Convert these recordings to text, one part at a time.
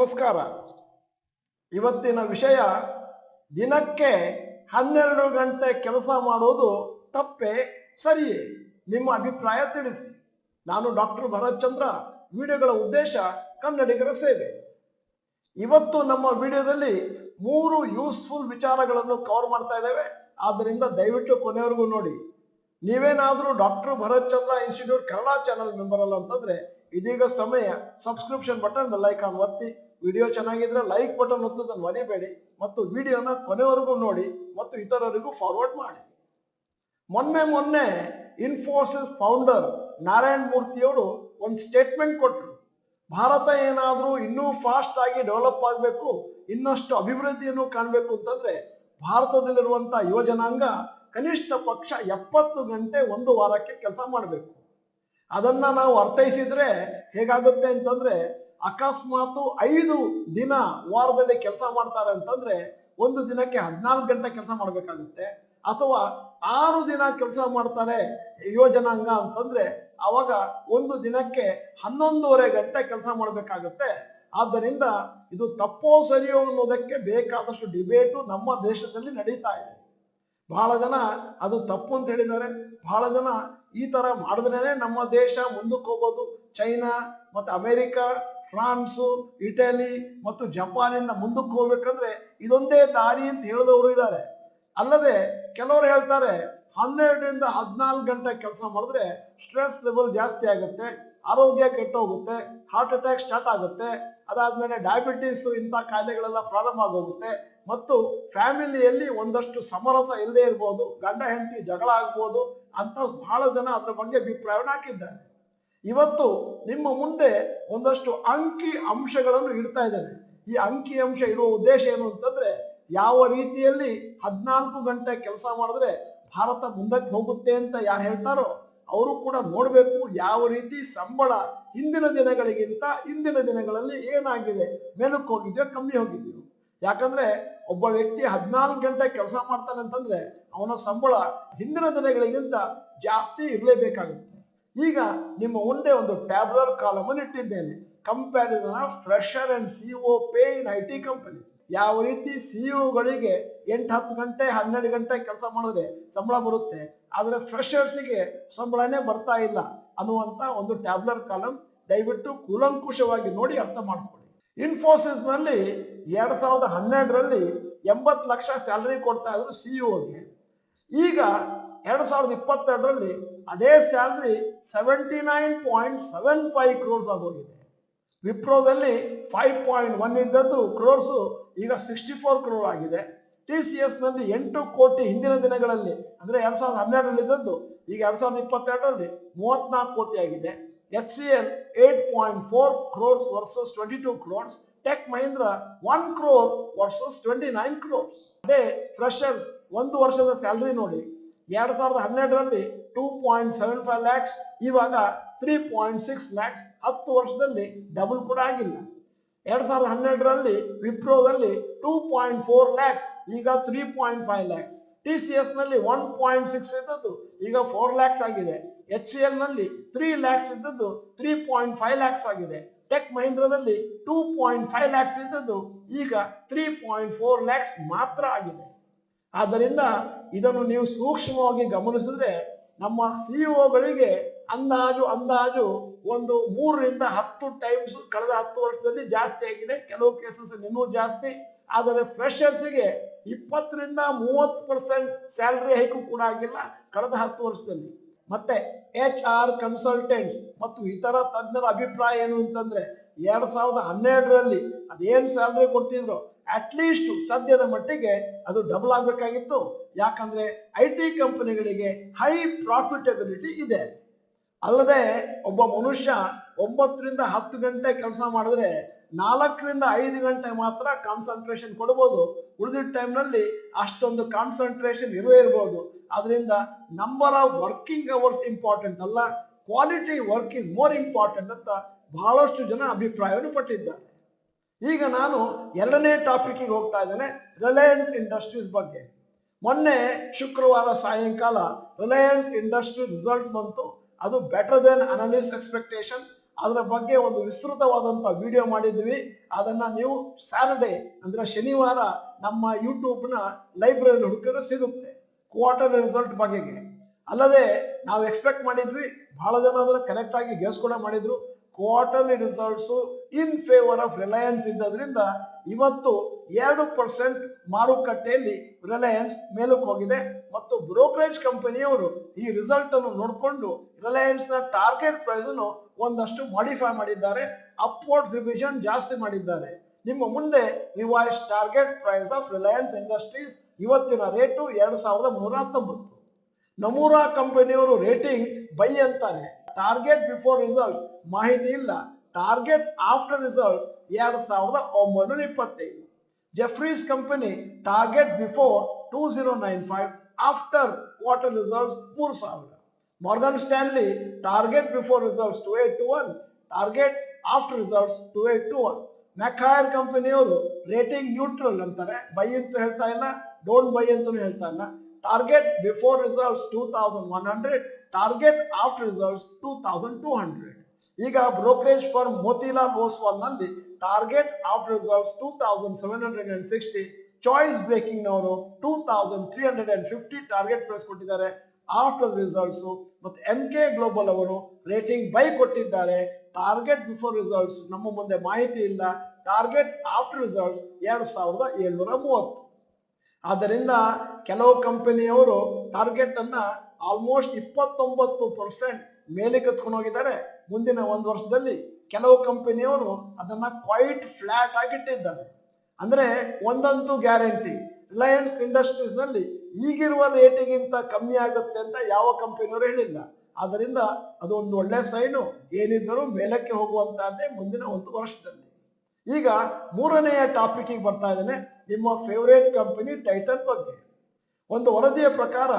ನಮಸ್ಕಾರ. ಇವತ್ತಿನ ವಿಷಯ ದಿನಕ್ಕೆ 12 ಗಂಟೆ ಕೆಲಸ ಮಾಡುವುದು ತಪ್ಪೇ ಸರಿಯೇ? ನಿಮ್ಮ ಅಭಿಪ್ರಾಯ ತಿಳಿಸಿ. ನಾನು ಡಾಕ್ಟರ್ ಭರತ್ ಚಂದ್ರ. ವಿಡಿಯೋಗಳ ಉದ್ದೇಶ ಕನ್ನಡಿಗರ ಸೇವೆ. ಇವತ್ತು ನಮ್ಮ ವಿಡಿಯೋದಲ್ಲಿ 3 ಯೂಸ್ಫುಲ್ ವಿಚಾರಗಳನ್ನು ಕವರ್ ಮಾಡ್ತಾ ಇದ್ದೇವೆ. ಆದ್ದರಿಂದ ದಯವಿಟ್ಟು ಕೊನೆವರೆಗೂ ನೋಡಿ. ನೀವೇನಾದರೂ ಡಾಕ್ಟರ್ ಭರತ್ ಚಂದ್ರ ಇನ್ಸ್ಟಿಟ್ಯೂಟ್ ಕನ್ನಡ ಚಾನಲ್ ಮೆಂಬರ್ ಅಲ್ಲ ಅಂತಂದ್ರೆ ಇದೀಗ ಸಮಯ ಸಬ್ಸ್ಕ್ರಿಪ್ಷನ್ ಬಟನ್ ಬೆಲ್ ಐಕಾನ್ ಒತ್ತಿ. ವಿಡಿಯೋ ಚೆನ್ನಾಗಿದ್ರೆ ಲೈಕ್ ಬಟನ್ ಒತ್ತೋದನ್ನು ಮರಿಬೇಡಿ ಮತ್ತು ವಿಡಿಯೋನ ಕೊನೆವರೆಗೂ ನೋಡಿ ಮತ್ತು ಇತರರಿಗೂ ಫಾರ್ವರ್ಡ್ ಮಾಡಿ. ಮೊನ್ನೆ ಇನ್ಫೋಸಿಸ್ ಫೌಂಡರ್ ನಾರಾಯಣ್ ಮೂರ್ತಿಯವರು ಒಂದು ಸ್ಟೇಟ್ಮೆಂಟ್ ಕೊಟ್ಟರು. ಭಾರತ ಏನಾದರೂ ಇನ್ನೂ ಫಾಸ್ಟ್ ಆಗಿ ಡೆವಲಪ್ ಆಗಬೇಕು, ಇನ್ನಷ್ಟು ಅಭಿವೃದ್ಧಿಯನ್ನು ಕಾಣಬೇಕು ಅಂತಂದ್ರೆ ಭಾರತದಲ್ಲಿರುವಂಥ ಯುವ ಜನಾಂಗ ಕನಿಷ್ಠ ಪಕ್ಷ 70 ಗಂಟೆ ಒಂದು ವಾರಕ್ಕೆ ಕೆಲಸ ಮಾಡಬೇಕು. ಅದನ್ನ ನಾವು ಅರ್ಥೈಸಿದ್ರೆ ಹೇಗಾಗುತ್ತೆ ಅಂತಂದ್ರೆ, ಅಕಸ್ಮಾತ್ 5 ದಿನ ವಾರದಲ್ಲಿ ಕೆಲಸ ಮಾಡ್ತಾರೆ ಅಂತಂದ್ರೆ ಒಂದು ದಿನಕ್ಕೆ 14 ಗಂಟೆ ಕೆಲಸ ಮಾಡಬೇಕಾಗುತ್ತೆ. ಅಥವಾ 6 ದಿನ ಕೆಲಸ ಮಾಡ್ತಾರೆ ಯುವ ಜನಾಂಗ ಅಂತಂದ್ರೆ ಅವಾಗ ಒಂದು ದಿನಕ್ಕೆ 11.5 ಗಂಟೆ ಕೆಲಸ ಮಾಡಬೇಕಾಗುತ್ತೆ. ಆದ್ದರಿಂದ ಇದು ತಪ್ಪೋ ಸರಿಯೋ ಅನ್ನೋದಕ್ಕೆ ಬೇಕಾದಷ್ಟು ಡಿಬೇಟು ನಮ್ಮ ದೇಶದಲ್ಲಿ ನಡೀತಾ ಇದೆ. ಬಹಳ ಜನ ಅದು ತಪ್ಪು ಅಂತ ಹೇಳಿದ್ದಾರೆ. ಬಹಳ ಜನ ಈ ತರ ಮಾಡಿದ್ರೇನೆ ನಮ್ಮ ದೇಶ ಮುಂದಕ್ಕೆ ಹೋಗೋದು. ಚೈನಾ ಮತ್ತು ಅಮೆರಿಕ, ಫ್ರಾನ್ಸು, ಇಟಲಿ ಮತ್ತು ಜಪಾನಿಂದ ಮುಂದಕ್ಕೆ ಹೋಗ್ಬೇಕಂದ್ರೆ ಇದೊಂದೇ ದಾರಿ ಅಂತ ಹೇಳಿದವರು ಇದ್ದಾರೆ. ಅಲ್ಲದೆ ಕೆಲವರು ಹೇಳ್ತಾರೆ 12 ರಿಂದ 14 ಗಂಟೆ ಕೆಲಸ ಮಾಡಿದ್ರೆ ಸ್ಟ್ರೆಸ್ ಲೆವೆಲ್ ಜಾಸ್ತಿ ಆಗುತ್ತೆ, ಆರೋಗ್ಯ ಕೆಟ್ಟೋಗುತ್ತೆ, ಹಾರ್ಟ್ ಅಟ್ಯಾಕ್ ಸ್ಟಾರ್ಟ್ ಆಗುತ್ತೆ, ಅದಾದ್ಮೇಲೆ ಡಯಾಬಿಟೀಸ್ ಇಂಥ ಕಾಯಿಲೆಗಳೆಲ್ಲ ಪ್ರಾರಂಭ ಆಗೋಗುತ್ತೆ ಮತ್ತು ಫ್ಯಾಮಿಲಿಯಲ್ಲಿ ಒಂದಷ್ಟು ಸಮರಸ ಇಲ್ಲದೆ ಇರ್ಬೋದು, ಗಂಡ ಹೆಂಡತಿ ಜಗಳ ಆಗ್ಬೋದು ಅಂತ ಬಹಳ ಜನ ಅದರ ಬಗ್ಗೆ ಅಭಿಪ್ರಾಯವನ್ನು ಹಾಕಿದ್ದಾರೆ. ಇವತ್ತು ನಿಮ್ಮ ಮುಂದೆ ಒಂದಷ್ಟು ಅಂಕಿ ಅಂಶಗಳನ್ನು ಇಡ್ತಾ ಇದ್ದೇನೆ. ಈ ಅಂಕಿ ಅಂಶ ಇರುವ ಉದ್ದೇಶ ಏನು ಅಂತಂದ್ರೆ, ಯಾವ ರೀತಿಯಲ್ಲಿ 14 ಗಂಟೆ ಕೆಲಸ ಮಾಡಿದ್ರೆ ಭಾರತ ಮುಂದಕ್ಕೆ ಹೋಗುತ್ತೆ ಅಂತ ಯಾರು ಹೇಳ್ತಾರೋ ಅವರು ಕೂಡ ನೋಡ್ಬೇಕು ಯಾವ ರೀತಿ ಸಂಬಳ ಹಿಂದಿನ ದಿನಗಳಿಗಿಂತ ಇಂದಿನ ದಿನಗಳಲ್ಲಿ ಏನಾಗಿದೆ, ಮೇಲಕ್ಕೆ ಹೋಗಿದೆಯೋ ಕಮ್ಮಿ ಹೋಗಿದೆಯೋ. ಯಾಕಂದ್ರೆ ಒಬ್ಬ ವ್ಯಕ್ತಿ 14 ಗಂಟೆ ಕೆಲಸ ಮಾಡ್ತಾನೆ ಅಂತಂದ್ರೆ ಅವನ ಸಂಬಳ ಹಿಂದಿನ ದಿನಗಳಿಗಿಂತ ಜಾಸ್ತಿ ಇರಲೇಬೇಕಾಗುತ್ತೆ. ಈಗ ನಿಮ್ಮ ಮುಂದೆ ಒಂದು ಟ್ಯಾಬ್ಲರ್ ಕಾಲಮ್ ಅನ್ನು ಇಟ್ಟಿದ್ದೇನೆ. Comparison of fresher and CEO pay in IT company. ಯಾವ ರೀತಿ ಸಿಇಒಗಳಿಗೆ 8-10 ಗಂಟೆ 12 ಗಂಟೆ ಕೆಲಸ ಮಾಡಿದ್ರೆ ಸಂಬಳ ಬರುತ್ತೆ, ಆದ್ರೆ ಫ್ರೆಶರ್ಸಿಗೆ ಸಂಬಳನೇ ಬರ್ತಾ ಇಲ್ಲ ಅನ್ನುವಂತ ಒಂದು ಟ್ಯಾಬ್ಲರ್ ಕಾಲಮ್ ದಯವಿಟ್ಟು ಕೂಲಂಕುಷವಾಗಿ ನೋಡಿ ಅರ್ಥ ಮಾಡ್ಕೊಳ್ಳಿ. ಇನ್ಫೋಸಿಸ್ ನಲ್ಲಿ 2012ರಲ್ಲಿ 80 ಲಕ್ಷ ಸ್ಯಾಲರಿ ಕೊಡ್ತಾ ಇದ್ರು ಸಿಇಒಗೆ. ಈಗ 2022ರಲ್ಲಿ ಅದೇ ಸ್ಯಾಲರಿ 79.75 ಕ್ರೋರ್ಸ್ ಆಗೋಗಿದೆ. ವಿಪ್ರೋದಲ್ಲಿ 5.1 ಇದ್ದದ್ದು ಕ್ರೋರ್ಸು ಈಗ 64 ಕ್ರೋರ್ ಆಗಿದೆ. TCS ನಲ್ಲಿ 8 ಕೋಟಿ ಹಿಂದಿನ ದಿನಗಳಲ್ಲಿ ಅಂದ್ರೆ 2012ರಲ್ಲಿ ಇದ್ದದ್ದು ಈಗ 2022ರಲ್ಲಿ 34 ಕೋಟಿ ಆಗಿದೆ. HCL 8.4 crores versus 22 crores. Tech Mahindra 1 crore versus 29 crores. ಅದೇ ಫ್ರೆಶರ್ಸ್ ಒಂದು ವರ್ಷದ ಸ್ಯಾಲರಿ ನೋಡಿ, 2012ರಲ್ಲಿ 2.75 lakhs, ಇವಾಗ 3.6 lakhs. 10 ವರ್ಷದಲ್ಲಿ ಡಬಲ್ ಕೂಡ ಆಗಿಲ್ಲ. 2012ರಲ್ಲಿ ವಿಪ್ರೋದಲ್ಲಿ 2.4 lakhs, ಈಗ 3.5 lakhs. TCS ನಲ್ಲಿ 1.6 ಇದ್ದದ್ದು ಈಗ 4 lakhs ಆಗಿದೆ. HCL ನಲ್ಲಿ 3 lakhs ಇದ್ದದ್ದು 3.5 lakhs ಆಗಿದೆ. ಟೆಕ್ ಮಹೀಂದ್ರದಲ್ಲಿ 2.5 lakhs ಇದ್ದದ್ದು ಈಗ 3.4 lakhs ಮಾತ್ರ ಆಗಿದೆ. ಆದ್ದರಿಂದ ಇದನ್ನು ನೀವು ಸೂಕ್ಷ್ಮವಾಗಿ ಗಮನಿಸಿದ್ರೆ ನಮ್ಮ ಸಿಇಒಗಳಿಗೆ ಅಂದಾಜು ಒಂದು 3 ರಿಂದ 10 ಟೈಮ್ಸ್ ಕಳೆದ 10 ವರ್ಷದಲ್ಲಿ ಜಾಸ್ತಿ ಆಗಿದೆ. ಕೆಲವು ಕೇಸಸ್ ಇನ್ನೂ ಜಾಸ್ತಿ. ಆದರೆ ಫ್ರೆಶರ್ಸ್ಗೆ 20 ರಿಂದ 30% ಸ್ಯಾಲರಿ ಹೈಕು ಕೂಡ ಆಗಿಲ್ಲ ಕಳೆದ 10 ವರ್ಷದಲ್ಲಿ. ಮತ್ತೆ HR ಕನ್ಸಲ್ಟೆಂಟ್ಸ್ ಮತ್ತು ಇತರ ತಜ್ಞರ ಅಭಿಪ್ರಾಯ ಏನು ಅಂತಂದ್ರೆ 2012ರಲ್ಲಿ ಅದೇನು ಸ್ಯಾಲರಿ ಕೊಡ್ತಿದ್ರು ಅಟ್ಲೀಸ್ಟ್ ಸದ್ಯದ ಮಟ್ಟಿಗೆ ಅದು ಡಬಲ್ ಆಗಬೇಕಾಗಿತ್ತು. ಯಾಕಂದ್ರೆ IT ಕಂಪನಿಗಳಿಗೆ ಹೈ ಪ್ರಾಫಿಟಬಿಲಿಟಿ ಇದೆ. ಅಲ್ಲದೆ ಒಬ್ಬ ಮನುಷ್ಯ 9 ರಿಂದ 10 ಗಂಟೆ ಕೆಲಸ ಮಾಡಿದ್ರೆ 4 ರಿಂದ 5 ಗಂಟೆ ಮಾತ್ರ ಕಾನ್ಸಂಟ್ರೇಷನ್ ಕೊಡಬಹುದು. ಉಳಿದಿದ್ದ ಟೈಮ್ನಲ್ಲಿ ಅಷ್ಟೊಂದು ಕಾನ್ಸಂಟ್ರೇಷನ್ ಇರಬಹುದು. ಅದರಿಂದ number of working hours important ಅಲ್ಲ, quality work is more important ಅಂತ ಬಹಳಷ್ಟು ಜನ ಅಭಿಪ್ರಾಯವನ್ನು ಪಟ್ಟಿದ್ದಾರೆ. ಈಗ ನಾನು 2ನೇ ಟಾಪಿಕ್ಗೆ ಹೋಗ್ತಾ ಇದ್ದೇನೆ, ರಿಲಯನ್ಸ್ ಇಂಡಸ್ಟ್ರೀಸ್ ಬಗ್ಗೆ. ಮೊನ್ನೆ ಶುಕ್ರವಾರ ಸಾಯಂಕಾಲ ರಿಲಯನ್ಸ್ ಇಂಡಸ್ಟ್ರಿ ರಿಸಲ್ಟ್ ಬಂತು. ಅದು ಬೆಟರ್ ದೆನ್ ಅನಲಿಸ್ಟ್ ಎಕ್ಸ್ಪೆಕ್ಟೇಷನ್. ಅದರ ಬಗ್ಗೆ ಒಂದು ವಿಸ್ತೃತವಾದಂಥ ವಿಡಿಯೋ ಮಾಡಿದ್ವಿ. ಅದನ್ನ ನೀವು ಸ್ಯಾಟರ್ಡೇ ಅಂದ್ರೆ ಶನಿವಾರ ನಮ್ಮ ಯೂಟ್ಯೂಬ್ನ ಲೈಬ್ರರಿ ಹುಡುಕಿದ್ರೆ ಸಿಗುತ್ತೆ ಕ್ವಾರ್ಟರ್ ರಿಸಲ್ಟ್ ಬಗೆಗೆ. ಅಲ್ಲದೆ ನಾವು ಎಕ್ಸ್ಪೆಕ್ಟ್ ಮಾಡಿದ್ವಿ, ಬಹಳ ಜನ ಅದನ್ನ ಕರೆಕ್ಟ್ ಆಗಿ ಗೆಸ್ ಕೂಡ ಮಾಡಿದ್ರು. Quarterly results in favour of Reliance ಇದ್ದದ್ರಿಂದ ಇವತ್ತು 2% ಮಾರುಕಟ್ಟೆಯಲ್ಲಿ ರಿಲಯನ್ಸ್ ಮೇಲಕ್ಕೆ ಹೋಗಿದೆ. ಮತ್ತು ಬ್ರೋಕರೇಜ್ ಕಂಪನಿಯವರು ಈ ರಿಸಲ್ಟ್ ಅನ್ನು ನೋಡಿಕೊಂಡು ರಿಲಯನ್ಸ್ ನ ಟಾರ್ಗೆಟ್ ಪ್ರೈಸ್ ಅನ್ನು ಒಂದಷ್ಟು ಮಾಡಿಫೈ ಮಾಡಿದ್ದಾರೆ, ಅಪ್ವರ್ಡ್ಸ್ ರಿವಿಷನ್ ಜಾಸ್ತಿ ಮಾಡಿದ್ದಾರೆ. ನಿಮ್ಮ ಮುಂದೆ revise target price of Reliance Industries ಇವತ್ತಿನ ರೇಟು 2319. ನಮೂರಾ ಕಂಪನಿಯವರು ರೇಟಿಂಗ್ ಬೈ ಅಂತಾನೆ. ಟಾರ್ಗೆಟ್ ಬಿಫೋರ್ ರಿಸಲ್ಟ್ಸ್ ಮಾಹಿತಿ ಇಲ್ಲ, ಟಾರ್ಗೆಟ್ ಆಫ್ಟರ್ ರಿಸಲ್ಟ್ಸ್ 2925. ಜೆಫ್ರೀಸ್ ಕಂಪನಿ target before 2095, after quarter results 3000. Morgan Stanley target before results 2821, target after results 2821. ಮೆಕ್ಹೈರ್ ಕಂಪನಿಯವರು ರೇಟಿಂಗ್ ನ್ಯೂಟ್ರಲ್ ಅಂತಾರೆ, ಬೈ ಅಂತ ಹೇಳ್ತಾ ಇಲ್ಲ, ಡೋಂಟ್ ಬೈ ಅಂತಲೂ ಹೇಳ್ತಾ ಇಲ್ಲ. Target before results 2100, target after results 2200. ಈಗ ಬ್ರೋಕರೇಜ್ ಫರ್ಮ್ ಮೋತಿಲಾಲ್ ಓಸ್ವಾಲ್ ನಲ್ಲಿ target after results 2760, choice breaking ನವರು 2350 ಟಾರ್ಗೆಟ್ ಪ್ರೈಸ್ ಕೊಟ್ಟಿದ್ದಾರೆ ಆಫ್ಟರ್ ರಿಸಲ್ಟ್ಸ್. ಮತ್ತು MK ಗ್ಲೋಬಲ್ ಅವರು ರೇಟಿಂಗ್ ಬೈ ಕೊಟ್ಟಿದ್ದಾರೆ. ಟಾರ್ಗೆಟ್ ಬಿಫೋರ್ ರಿಸಲ್ಟ್ಸ್ ನಮ್ಮ ಮುಂದೆ ಮಾಹಿತಿ ಇಲ್ಲ, ಟಾರ್ಗೆಟ್ ಆಫ್ಟರ್ ರಿಸಲ್ಟ್ಸ್ 2730. ಆದ್ದರಿಂದ ಕೆಲವು ಕಂಪನಿಯವರು ಟಾರ್ಗೆಟ್ ಅನ್ನ ಆಲ್ಮೋಸ್ಟ್ 29% ಮೇಲೆ ಕತ್ಕೊಂಡು ಹೋಗಿದ್ದಾರೆ ಮುಂದಿನ ಒಂದು ವರ್ಷದಲ್ಲಿ. ಕೆಲವು ಕಂಪನಿಯವರು ಅದನ್ನ ಕ್ವೈಟ್ ಫ್ಲಾಟ್ ಆಗಿಟ್ಟಿದ್ದಾರೆ. ಅಂದ್ರೆ ಒಂದಂತೂ ಗ್ಯಾರಂಟಿ, ರಿಲಯನ್ಸ್ ಇಂಡಸ್ಟ್ರೀಸ್ ನಲ್ಲಿ ಈಗಿರುವ ರೇಟಿಗಿಂತ ಕಮ್ಮಿ ಆಗುತ್ತೆ ಅಂತ ಯಾವ ಕಂಪನಿಯವರು ಹೇಳಿಲ್ಲ. ಆದ್ದರಿಂದ ಅದು ಒಂದು ಒಳ್ಳೆ ಸೈನು, ಏನಿದ್ದರೂ ಮೇಲಕ್ಕೆ ಹೋಗುವಂತಹದ್ದೇ ಮುಂದಿನ ಒಂದು ವರ್ಷದಲ್ಲಿ. ಈಗ ಮೂರನೆಯ ಟಾಪಿಕ್ ಬರ್ತಾ ಇದ್ದೇನೆ, ನಿಮ್ಮ ಫೇವರೇಟ್ ಕಂಪನಿ ಟೈಟನ್ ಬಗ್ಗೆ. ಒಂದು ವರದಿಯ ಪ್ರಕಾರ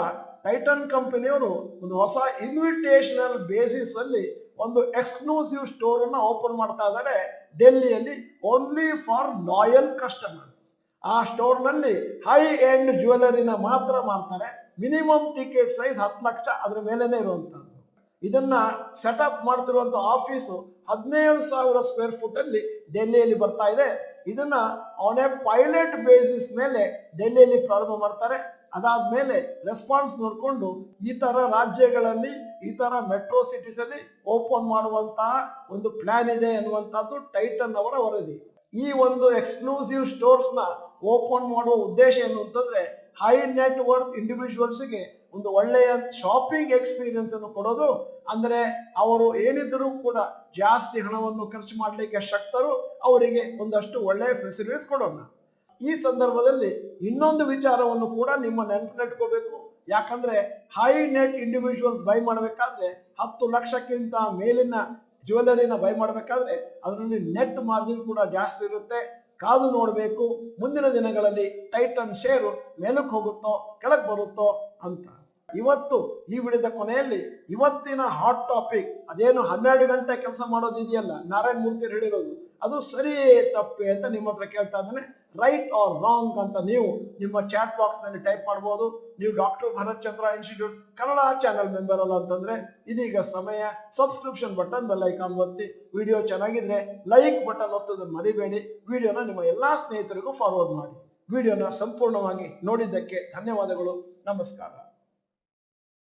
ಟೈಟನ್ ಕಂಪನಿಯವರು ಒಂದು ಹೊಸ ಇನ್ವಿಟೇಷನಲ್ ಬೇಸಿಸ್ ಅಲ್ಲಿ ಒಂದು ಎಕ್ಸ್ಕ್ಲೂಸಿವ್ ಸ್ಟೋರ್ ಅನ್ನ ಓಪನ್ ಮಾಡ್ತಾ ಇದ್ದಾರೆ ಡೆಲ್ಲಿಯಲ್ಲಿ, ಓನ್ಲಿ ಫಾರ್ ಲಾಯಲ್ ಕಸ್ಟಮರ್ಸ್. ಆ ಸ್ಟೋರ್ ನಲ್ಲಿ ಹೈ ಎಂಡ್ ಜ್ಯುವೆಲರಿನ ಮಾತ್ರ ಮಾಡ್ತಾರೆ. ಮಿನಿಮಮ್ ಟಿಕೆಟ್ ಸೈಜ್ 10 ಲಕ್ಷ, ಅದ್ರ ಮೇಲೆನೆ ಇರುವಂತದ್ದು. ಇದನ್ನ ಸೆಟಪ್ ಮಾಡ್ತಿರುವಂತ ಆಫೀಸು 17,000 ಸ್ಕ್ವೇರ್ ಫುಟ್ ಅಲ್ಲಿ ಡೆಲ್ಲಿಯಲ್ಲಿ ಬರ್ತಾ ಇದೆ. ಇದನ್ನ ಆನ್ ಎ ಪೈಲಟ್ ಬೇಸಿಸ್ ಮೇಲೆ ಡೆಲ್ಲಿಯಲ್ಲಿ ಪ್ರಾರಂಭ ಮಾಡ್ತಾರೆ. ಅದಾದ್ಮೇಲೆ ರೆಸ್ಪಾನ್ಸ್ ನೋಡಿಕೊಂಡು ಈ ತರ ರಾಜ್ಯಗಳಲ್ಲಿ, ಈ ತರ ಮೆಟ್ರೋ ಸಿಟೀಸ್ ಅಲ್ಲಿ ಓಪನ್ ಮಾಡುವಂತಹ ಒಂದು ಪ್ಲಾನ್ ಇದೆ ಎನ್ನುವಂತಹದ್ದು ಟೈಟನ್ ಅವರ ವರದಿ. ಈ ಒಂದು ಎಕ್ಸ್ಕ್ಲೂಸಿವ್ ಸ್ಟೋರ್ಸ್ ನ ಓಪನ್ ಮಾಡುವ ಉದ್ದೇಶ ಏನು ಅಂತಂದ್ರೆ, ಹೈ ನೆಟ್ ವರ್ತ್ ಇಂಡಿವಿಜುವಲ್ಸ್ಗೆ ಒಂದು ಒಳ್ಳೆಯ ಶಾಪಿಂಗ್ ಎಕ್ಸ್ಪೀರಿಯನ್ಸ್ ಅನ್ನು ಕೊಡೋದು. ಅಂದ್ರೆ ಅವರು ಏನಿದ್ರೂ ಕೂಡ ಜಾಸ್ತಿ ಹಣವನ್ನು ಖರ್ಚು ಮಾಡಲಿಕ್ಕೆ ಶಕ್ತರು, ಅವರಿಗೆ ಒಂದಷ್ಟು ಒಳ್ಳೆಯ ಫೆಸಿಲಿಟೀಸ್ ಕೊಡೋಣ. ಈ ಸಂದರ್ಭದಲ್ಲಿ ಇನ್ನೊಂದು ವಿಚಾರವನ್ನು ಕೂಡ ನಿಮ್ಮ ನೆನಪಿಟ್ಕೋಬೇಕು. ಯಾಕಂದ್ರೆ ಹೈ ನೆಟ್ ಇಂಡಿವಿಜುವಲ್ಸ್ ಬೈ ಮಾಡಬೇಕಾದ್ರೆ 10 ಲಕ್ಷಕ್ಕಿಂತ ಮೇಲಿನ ಜ್ಯುವೆಲರಿನ ಬೈ ಮಾಡಬೇಕಾದ್ರೆ ಅದರಲ್ಲಿ ನೆಟ್ ಮಾರ್ಜಿನ್ ಕೂಡ ಜಾಸ್ತಿ ಇರುತ್ತೆ. ಕಾದು ನೋಡಬೇಕು ಮುಂದಿನ ದಿನಗಳಲ್ಲಿ ಟೈಟನ್ ಶೇರು ಮೇಲಕ್ಕೆ ಹೋಗುತ್ತೋ ಕೆಳಗೆ ಬರುತ್ತೋ ಅಂತ. ಇವತ್ತು ಈ ವಿಡಿಯೋದ ಕೊನೆಯಲ್ಲಿ ಇವತ್ತಿನ ಹಾಟ್ ಟಾಪಿಕ್, ಅದೇನು 12 ಗಂಟೆ ಕೆಲಸ ಮಾಡೋದಿದೆಯಲ್ಲ ನಾರಾಯಣ ಮೂರ್ತಿ ಹೇಳಿರೋದು, ಅದು ಸರಿಯೇ ತಪ್ಪೇ ಅಂತ ನಿಮ್ಮ ಹತ್ರ ಕೇಳ್ತಾ ಇದ್ದೇನೆ. ರೈಟ್ ಆರ್ ರಾಂಗ್ ಅಂತ ನೀವು ನಿಮ್ಮ ಚಾಟ್ ಬಾಕ್ಸ್ ನಲ್ಲಿ ಟೈಪ್ ಮಾಡಬಹುದು. ನೀವು ಡಾಕ್ಟರ್ ಭರತ್ ಚಂದ್ರ ಇನ್ಸ್ಟಿಟ್ಯೂಟ್ ಕನ್ನಡ ಚಾನೆಲ್ ಮೆಂಬರ್ ಅಲ್ಲ ಅಂತಂದ್ರೆ ಇದೀಗ ಸಮಯ. ಸಬ್ಸ್ಕ್ರಿಪ್ಷನ್ ಬಟನ್, ಬೆಲ್ ಐಕಾನ್ ಒತ್ತಿ. ವಿಡಿಯೋ ಚೆನ್ನಾಗಿದ್ರೆ ಲೈಕ್ ಬಟನ್ ಒತ್ತೋದನ್ನು ಮರಿಬೇಡಿ. ವಿಡಿಯೋನ ನಿಮ್ಮ ಎಲ್ಲಾ ಸ್ನೇಹಿತರಿಗೂ ಫಾರ್ವರ್ಡ್ ಮಾಡಿ. ವಿಡಿಯೋನ ಸಂಪೂರ್ಣವಾಗಿ ನೋಡಿದ್ದಕ್ಕೆ ಧನ್ಯವಾದಗಳು. ನಮಸ್ಕಾರ.